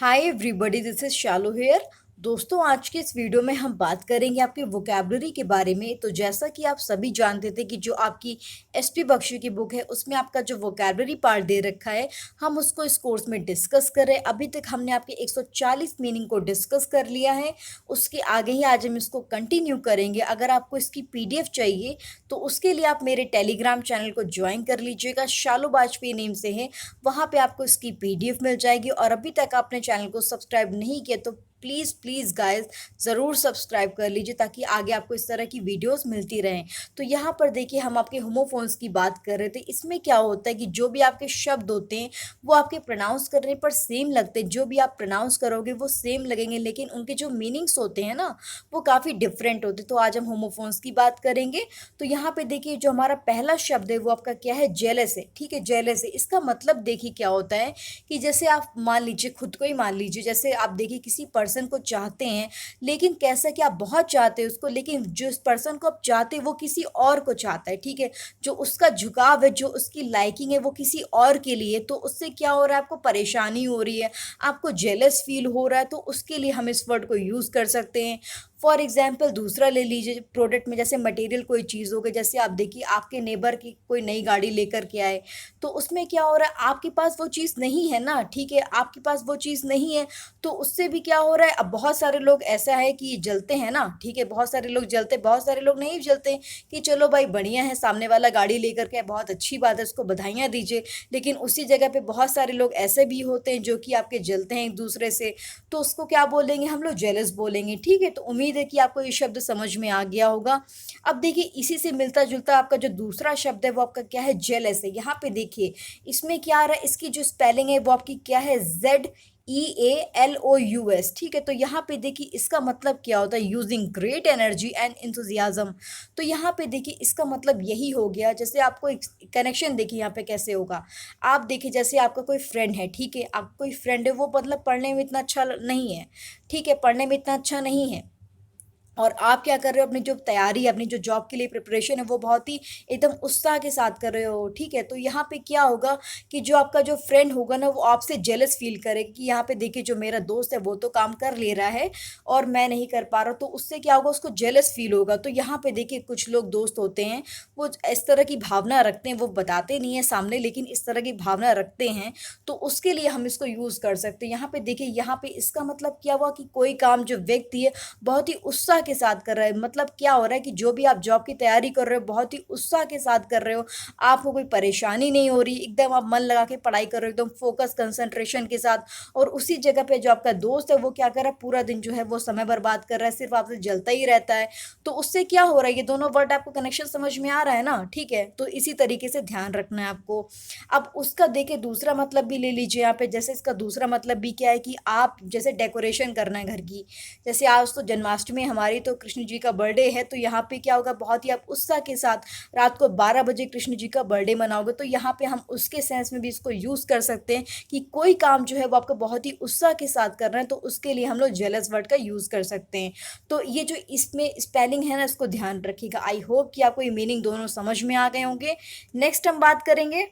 Hi everybody, this is Shalu here. दोस्तों, आज के इस वीडियो में हम बात करेंगे आपकी वोकैबुलरी के बारे में। तो जैसा कि आप सभी जानते थे कि जो आपकी एसपी बख्शी की बुक है उसमें आपका जो वोकैबुलरी पार्ट दे रखा है, हम उसको इस कोर्स में डिस्कस कर रहे हैं। अभी तक हमने आपके 140 मीनिंग को डिस्कस कर लिया है। उसके आगे ही आज हम इसको कंटिन्यू करेंगे। अगर आपको इसकी पीडीएफ चाहिए तो उसके लिए आप मेरे टेलीग्राम चैनल को ज्वाइन कर लीजिएगा, शालू बाजपेयी नेम से है। वहाँ पे आपको इसकी पीडीएफ मिल जाएगी। और अभी तक आपने चैनल को सब्सक्राइब नहीं किया तो प्लीज़ प्लीज़ गाइस ज़रूर सब्सक्राइब कर लीजिए, ताकि आगे आपको इस तरह की वीडियोस मिलती रहें। तो यहाँ पर देखिए, हम आपके होमोफोन्स की बात कर रहे थे। इसमें क्या होता है कि जो भी आपके शब्द होते हैं वो आपके प्रोनाउंस करने पर सेम लगते हैं। जो भी आप प्रोनाउंस करोगे वो सेम लगेंगे, लेकिन उनके जो मीनिंग्स होते हैं ना, वो काफ़ी डिफरेंट होते हैं। तो आज हम होमोफोन्स की बात करेंगे। तो यहाँ पे देखिए, जो हमारा पहला शब्द है वो आपका क्या है? जेलस है। ठीक है, जेलस है। इसका मतलब देखिए क्या होता है कि जैसे आप मान लीजिए, खुद को ही मान लीजिए, जैसे आप देखिए किसी पर्सन को चाहते हैं, लेकिन कैसा कि आप बहुत चाहते हैं उसको, लेकिन जिस पर्सन को आप चाहते हैं वो किसी और को चाहता है। ठीक है, जो उसका झुकाव है, जो उसकी लाइकिंग है, वो किसी और के लिए। तो उससे क्या हो रहा है? आपको परेशानी हो रही है, आपको जेलस फील हो रहा है। तो उसके लिए हम इस वर्ड को यूज़ कर सकते हैं। फॉर एग्जाम्पल दूसरा ले लीजिए, प्रोडक्ट में जैसे मटेरियल कोई चीज़ हो गई। जैसे आप देखिए, आपके नेबर की कोई नई गाड़ी लेकर के आए, तो उसमें क्या हो रहा है? आपके पास वो चीज़ नहीं है ना। ठीक है, आपके पास वो चीज़ नहीं है। तो उससे भी क्या हो रहा है? अब बहुत सारे लोग ऐसा है कि जलते हैं ना। ठीक है, बहुत सारे लोग जलते, बहुत सारे लोग नहीं जलते कि चलो भाई बढ़िया है, सामने वाला गाड़ी लेकर के, बहुत अच्छी बात है, उसको बधाइयाँ दीजिए। लेकिन उसी जगह पे बहुत सारे लोग ऐसे भी होते हैं जो कि आपके जलते हैं एक दूसरे से। तो उसको क्या बोलेंगे? हम लोग जेलस बोलेंगे। ठीक है, तो उम्मीद है कि आपको ये शब्द समझ में आ गया होगा। अब देखिए, इसी से मिलता जुलता आपका जो दूसरा शब्द है वो आपका क्या है? जेलस है। यहाँ पे देखिए, इसमें क्या आ रहा है? इसकी जो स्पेलिंग है वो आपकी क्या है? ZEALOUS। ठीक है, तो यहाँ पे देखिए इसका मतलब क्या होता है? Using great energy and enthusiasm. तो यहाँ पे देखिए इसका मतलब यही हो गया। जैसे आपको एक कनेक्शन देखिए यहाँ पे कैसे होगा। आप देखिए, जैसे आपका कोई फ्रेंड है। ठीक है, आपका कोई फ्रेंड है, वो मतलब पढ़ने में इतना अच्छा नहीं है। ठीक है, पढ़ने में इतना अच्छा नहीं है, और आप क्या कर रहे हो? अपनी जो तैयारी है, अपनी जो जॉब के लिए प्रिपरेशन है, वो बहुत ही एकदम उत्साह के साथ कर रहे हो। ठीक है, तो यहाँ पे क्या होगा कि जो आपका जो फ्रेंड होगा ना, वो आपसे जेलस फील करेगा कि यहाँ पे देखिए जो मेरा दोस्त है वो तो काम कर ले रहा है और मैं नहीं कर पा रहा हूँ। तो उससे क्या होगा? उसको जेलस फील होगा। तो यहाँ पे देखिए कुछ लोग दोस्त होते हैं, वो इस तरह की भावना रखते हैं। वो बताते नहीं है सामने, लेकिन इस तरह की भावना रखते हैं। तो उसके लिए हम इसको यूज़ कर सकते हैं। यहाँ पे देखिए, यहाँ पे इसका मतलब क्या हुआ कि कोई काम जो व्यक्ति है बहुत ही उत्साह के साथ कर रहा है। मतलब क्या हो रहा है कि जो भी आप जॉब की तैयारी कर रहे हो, बहुत ही उत्साह के साथ कर रहे हो। आपको कोई परेशानी नहीं हो रही, एकदम आप मन लगा के पढ़ाई कर रहे हो, एकदम फोकस कंसंट्रेशन के साथ। और उसी जगह पे जो आपका दोस्त है वो क्या कर रहा है? पूरा दिन जो है वो समय बर्बाद कर रहा है, सिर्फ आपसे जलता ही रहता है। तो उससे क्या हो रहा है? ये दोनों वर्ड आपको कनेक्शन समझ में आ रहा है ना? ठीक है, तो इसी तरीके से ध्यान रखना है आपको। अब उसका देखिए दूसरा मतलब भी ले लीजिए यहाँ पे। जैसे इसका दूसरा मतलब भी क्या है कि आप जैसे डेकोरेशन करना है घर की। जैसे आज तो जन्माष्टमी है हमारी, तो कृष्ण जी का बर्थडे है। तो यहाँ पे क्या होगा? बहुत ही आप उत्साह के साथ रात को 12 बजे कृष्ण जी का बर्थडे मनाओगे। तो यहाँ पे हम उसके सेंस में भी इसको यूज़ कर सकते हैं कि कोई काम जो है वो आपको बहुत ही उत्साह के साथ कर रहे हैं, तो उसके लिए हम लोग जेलस वर्ड का यूज़ कर सकते हैं। तो ये जो इसमें स्पेलिंग है ना, इसको ध्यान रखिएगा। आई होप कि आपको ये मीनिंग दोनों समझ में आ गए होंगे। नेक्स्ट हम बात करेंगे।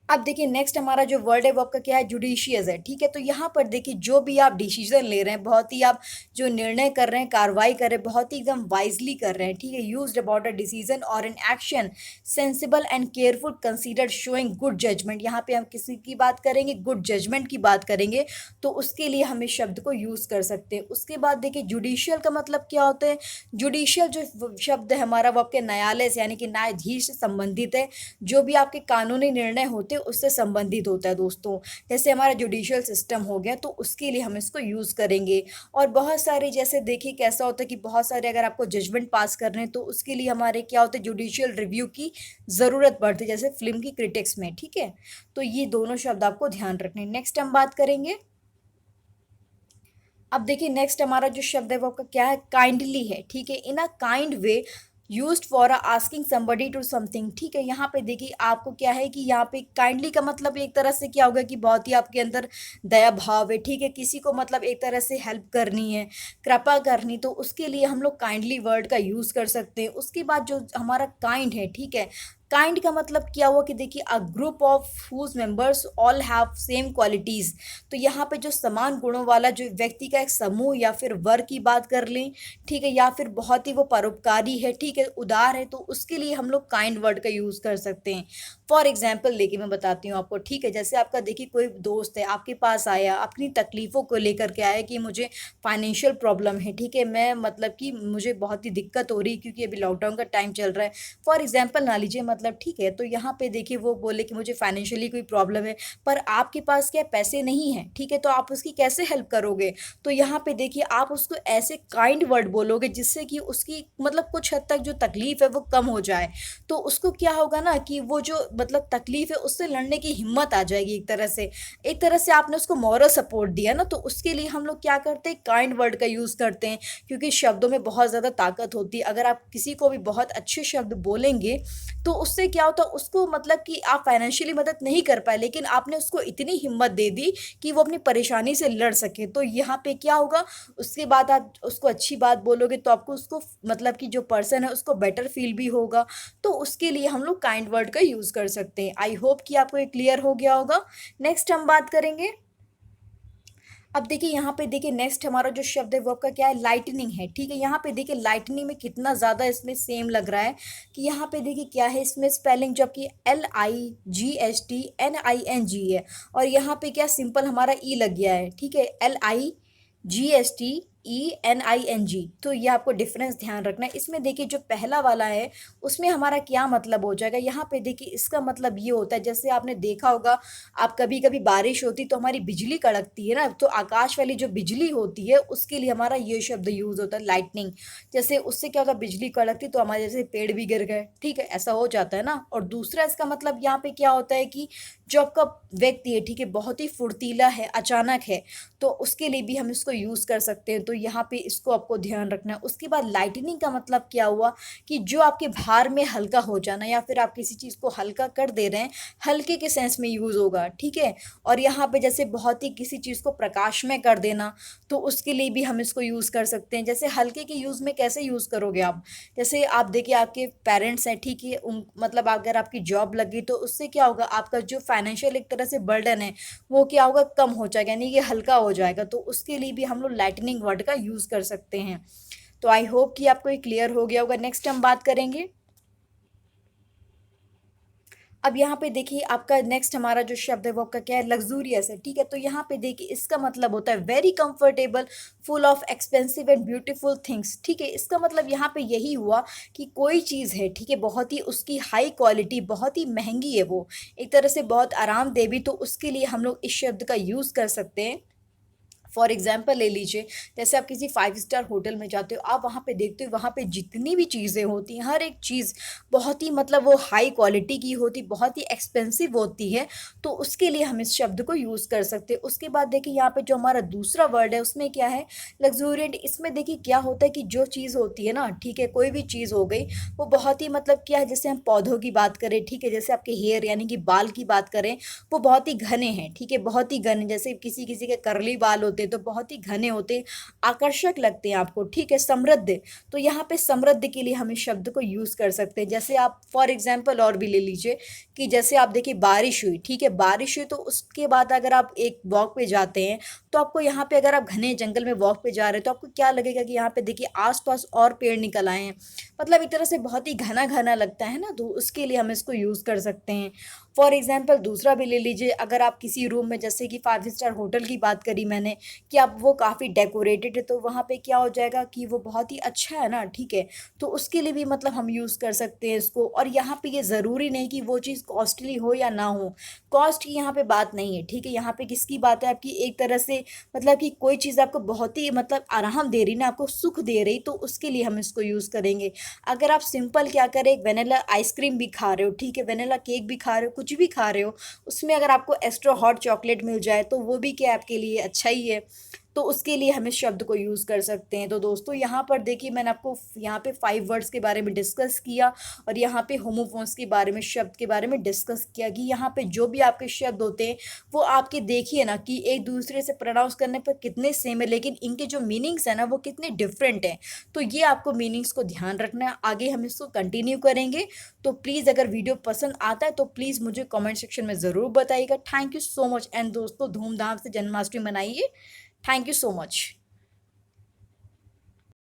अब देखिए, नेक्स्ट हमारा जो वर्ड है वो आपका क्या है? जुडिशियस है। ठीक है, तो यहाँ पर देखिए जो भी आप डिसीजन ले रहे हैं, बहुत ही आप जो निर्णय कर रहे हैं, कार्रवाई कर रहे हैं, बहुत ही एकदम वाइजली कर रहे हैं। ठीक है, यूज्ड अबाउट अ डिसीजन और an action sensible and careful considered showing good judgement. यहाँ पे हम किसी की बात करेंगे? गुड जजमेंट की बात करेंगे। तो उसके लिए हम इस शब्द को यूज़ कर सकते हैं। उसके बाद देखिए, जुडिशियल का मतलब क्या होता है? जुडिशियल जो शब्द है हमारा वो आपके न्यायालय से, यानी कि न्यायाधीश से संबंधित है। जो भी आपके कानूनी निर्णय होते हैं उससे संबंधित होता है दोस्तों। जैसे हमारा जुडिशियल सिस्टम हो गया, तो उसके लिए हम इसको यूज़ करेंगे। और बहुत सारे, जैसे देखिए कैसा होता है कि बहुत सारे अगर आपको जजमेंट पास करने हैं, तो उसके लिए हमारे क्या होता है? जुडिशियल रिव्यू की ज़रूरत पड़ती है, जैसे फिल्म की क्रिटिक्स में। ठीक है, तो ये दोनों शब्द आपको ध्यान रखने। नेक्स्ट हम बात करेंगे। अब देखिए, नेक्स्ट हमारा जो शब्द है वो आपका क्या है? काइंडली है। ठीक है, in a kind way used for asking somebody to something. ठीक है, यहाँ पे देखिए आपको क्या है कि यहाँ पे काइंडली का मतलब एक तरह से क्या होगा कि बहुत ही आपके अंदर दया भाव है। ठीक है, किसी को मतलब एक तरह से हेल्प करनी है, कृपा करनी, तो उसके लिए हम लोग काइंडली वर्ड का यूज़ कर सकते हैं। उसके बाद जो हमारा काइंड है, ठीक है, काइंड का मतलब क्या हुआ कि देखिए a group of whose members all have same qualities. तो यहाँ पे जो समान गुणों वाला जो व्यक्ति का एक समूह या फिर वर्ग की बात कर लें, ठीक है, या फिर बहुत ही वो परोपकारी है, ठीक है, उदार है, तो उसके लिए हम लोग काइंड वर्ड का यूज़ कर सकते हैं। फॉर एग्जाम्पल देखिए मैं बताती हूँ आपको, ठीक है, जैसे आपका देखिए कोई दोस्त है आपके पास आया अपनी तकलीफ़ों को लेकर के आया कि मुझे फाइनेंशियल प्रॉब्लम है, ठीक है, मैं मतलब कि मुझे बहुत ही दिक्कत हो रही है क्योंकि अभी लॉकडाउन का टाइम चल रहा है। फॉर एग्जाम्पल ना लीजिए, मतलब ठीक है, तो यहाँ पे देखिए वो बोले कि मुझे फाइनेंशियली कोई प्रॉब्लम है, पर आपके पास क्या पैसे नहीं हैं, ठीक है, तो आप उसकी कैसे हेल्प करोगे? तो यहाँ पे देखिए आप उसको ऐसे काइंड वर्ड बोलोगे जिससे कि उसकी मतलब कुछ हद तक जो तकलीफ़ है वो कम हो जाए। तो उसको क्या होगा ना कि वो जो मतलब तकलीफ़ है उससे लड़ने की हिम्मत आ जाएगी एक तरह से। एक तरह से आपने उसको मॉरल सपोर्ट दिया ना, तो उसके लिए हम लोग क्या करते हैं, काइंड वर्ड का यूज़ करते हैं, क्योंकि शब्दों में बहुत ज़्यादा ताकत होती है। अगर आप किसी को भी बहुत अच्छे शब्द बोलेंगे तो उससे क्या होता है, उसको मतलब कि आप फाइनेंशियली मदद नहीं कर पाए लेकिन आपने उसको इतनी हिम्मत दे दी कि वो अपनी परेशानी से लड़ सके। तो यहाँ पे क्या होगा, उसके बाद आप उसको अच्छी बात बोलोगे तो आपको उसको मतलब कि जो पर्सन है उसको बेटर फील भी होगा। तो उसके लिए हम लोग काइंड वर्ड का यूज़ कर सकते हैं। आई होप कि आपको ये क्लियर हो गया होगा। नेक्स्ट हम बात करेंगे, अब देखिए यहाँ पे देखिए नेक्स्ट हमारा जो शब्द है वो आपका क्या है, लाइटनिंग है, ठीक है। यहाँ पे देखिए लाइटनिंग में कितना ज़्यादा इसमें सेम लग रहा है कि यहाँ पे देखिए क्या है, इसमें स्पेलिंग जो आपकी LIGHTNING है, और यहाँ पे क्या सिंपल हमारा ई लग गया है, ठीक है, LIGHTENING। तो ये आपको डिफरेंस ध्यान रखना है। इसमें देखिए जो पहला वाला है उसमें हमारा क्या मतलब हो जाएगा, यहाँ पे देखिए इसका मतलब ये होता है, जैसे आपने देखा होगा, आप कभी कभी बारिश होती तो हमारी बिजली कड़कती है ना, तो आकाश वाली जो बिजली होती है उसके लिए हमारा ये शब्द यूज होता है, लाइटनिंग। जैसे उससे क्या होता है, बिजली कड़कती तो हमारे जैसे पेड़ भी गिर गए, ठीक है, ऐसा हो जाता है ना। और दूसरा इसका मतलब यहाँ पे क्या होता है कि जो आपका व्यक्ति है, ठीक है, बहुत ही फुर्तीला है, अचानक है, तो उसके लिए भी हम इसको यूज कर सकते हैं। तो यहाँ पे इसको आपको ध्यान रखना है। उसके बाद लाइटनिंग का मतलब क्या हुआ कि जो आपके भार में हल्का हो जाना, या फिर आप किसी चीज़ को हल्का कर दे रहे हैं, हल्के के सेंस में यूज़ होगा, ठीक है। और यहाँ पे जैसे बहुत ही किसी चीज़ को प्रकाशमय कर देना, तो उसके लिए भी हम इसको यूज़ कर सकते हैं। जैसे हल्के के यूज़ में कैसे यूज़ करोगे आप, जैसे आप देखिए आपके पेरेंट्स हैं, ठीक है, उन मतलब अगर आपकी जॉब लगी तो उससे क्या होगा, आपका जो फाइनेंशियल एक तरह से बर्डन है वो क्या होगा, कम हो जाएगा, यानी कि हल्का हो जाएगा। तो उसके लिए भी हम लोग लाइटनिंग वर्ड का यूज़ कर सकते हैं। तो आई होप कि आपको ये क्लियर हो गया होगा। नेक्स्ट हम बात करेंगे, अब यहाँ पे देखिए आपका नेक्स्ट हमारा जो शब्द है वो आपका क्या है, लग्जूरियस है, ठीक है। तो यहाँ पे देखिए इसका मतलब होता है very comfortable, full of expensive and beautiful things, ठीक है। इसका मतलब यहाँ पे यही हुआ कि कोई चीज़ है, ठीक है, बहुत ही उसकी हाई क्वालिटी, बहुत ही महंगी है वो, एक तरह से बहुत आरामदेह भी, तो उसके लिए हम लोग इस शब्द का यूज़ कर सकते हैं। फॉर एग्जाम्पल ले लीजिए, जैसे आप किसी 5 स्टार होटल में जाते हो, आप वहाँ पे देखते हो वहाँ पे जितनी भी चीज़ें होती हैं, हर एक चीज़ बहुत ही मतलब वो हाई क्वालिटी की होती, बहुत ही एक्सपेंसिव होती है, तो उसके लिए हम इस शब्द को यूज़ कर सकते हैं। उसके बाद देखिए यहाँ पे जो हमारा दूसरा वर्ड है उसमें क्या है, लग्जूरियंट। इसमें देखिए क्या होता है कि जो चीज़ होती है ना, ठीक है, कोई भी चीज़ हो गई, वो बहुत ही मतलब क्या है, जैसे हम पौधों की बात करें, ठीक है, जैसे आपके हेयर यानी कि बाल की बात करें, वो बहुत ही घने हैं, ठीक है, बहुत ही घने, जैसे किसी किसी के कर्ली बाल होते हैं तो बहुत ही घने होते हैं, आकर्षक लगते हैं आपको, ठीक है, समृद्ध। तो यहाँ पे समृद्ध के लिए हम इस शब्द को यूज़ कर सकते हैं। जैसे आप फॉर एग्जाम्पल और भी ले लीजिए कि जैसे आप देखिए बारिश हुई, ठीक है, बारिश हुई तो उसके बाद अगर आप एक वॉक पे जाते हैं तो आपको यहाँ पे अगर आप घने जंगल में वॉक पे जा रहे हैं तो आपको क्या लगेगा कि यहाँ पे देखिए आसपास और पेड़ निकल आए हैं, मतलब एक तरह से बहुत ही घना घना लगता है ना, तो उसके लिए हम इसको यूज़ कर सकते हैं। फॉर एग्जाम्पल दूसरा भी ले लीजिए, अगर आप किसी रूम में, जैसे कि 5 स्टार होटल की बात करी मैंने, कि आप वो काफ़ी डेकोरेटेड है तो वहाँ पे क्या हो जाएगा कि वो बहुत ही अच्छा है ना, ठीक है, तो उसके लिए भी मतलब हम यूज़ कर सकते हैं इसको। और यहाँ पे ये ज़रूरी नहीं कि वो चीज़ कॉस्टली हो या ना हो, कॉस्ट की यहाँ पे बात नहीं है, ठीक है, यहाँ पे किसकी बात है, आपकी एक तरह से मतलब कि कोई चीज़ आपको बहुत ही मतलब आराम दे रही ना, आपको सुख दे रही, तो उसके लिए हम इसको यूज़ करेंगे। अगर आप सिंपल क्या करें, एक वेनिला आइसक्रीम भी खा रहे हो, ठीक है, वेनिला केक भी खा रहे हो, कुछ भी खा रहे हो, उसमें अगर आपको एक्स्ट्रा हॉट चॉकलेट मिल जाए तो वो भी क्या आपके लिए अच्छा ही है। तो उसके लिए हम इस शब्द को यूज़ कर सकते हैं। तो दोस्तों यहाँ पर देखिए मैंने आपको यहाँ पे 5 वर्ड्स के बारे में डिस्कस किया और यहाँ पे होमोफोन्स के बारे में, शब्द के बारे में डिस्कस किया कि यहाँ पे जो भी आपके शब्द होते हैं वो आपके देखिए ना कि एक दूसरे से प्रोनाउंस करने पर कितने सेम है, लेकिन इनके जो मीनिंग्स है ना वो कितने डिफरेंट हैं। तो ये आपको मीनिंग्स को ध्यान रखना है। आगे हम इसको कंटिन्यू करेंगे। तो प्लीज़ अगर वीडियो पसंद आता है तो प्लीज़ मुझे कमेंट सेक्शन में ज़रूर बताइएगा। Thank you so much. And दोस्तों धूमधाम से जन्माष्टमी मनाइए। Thank you so much.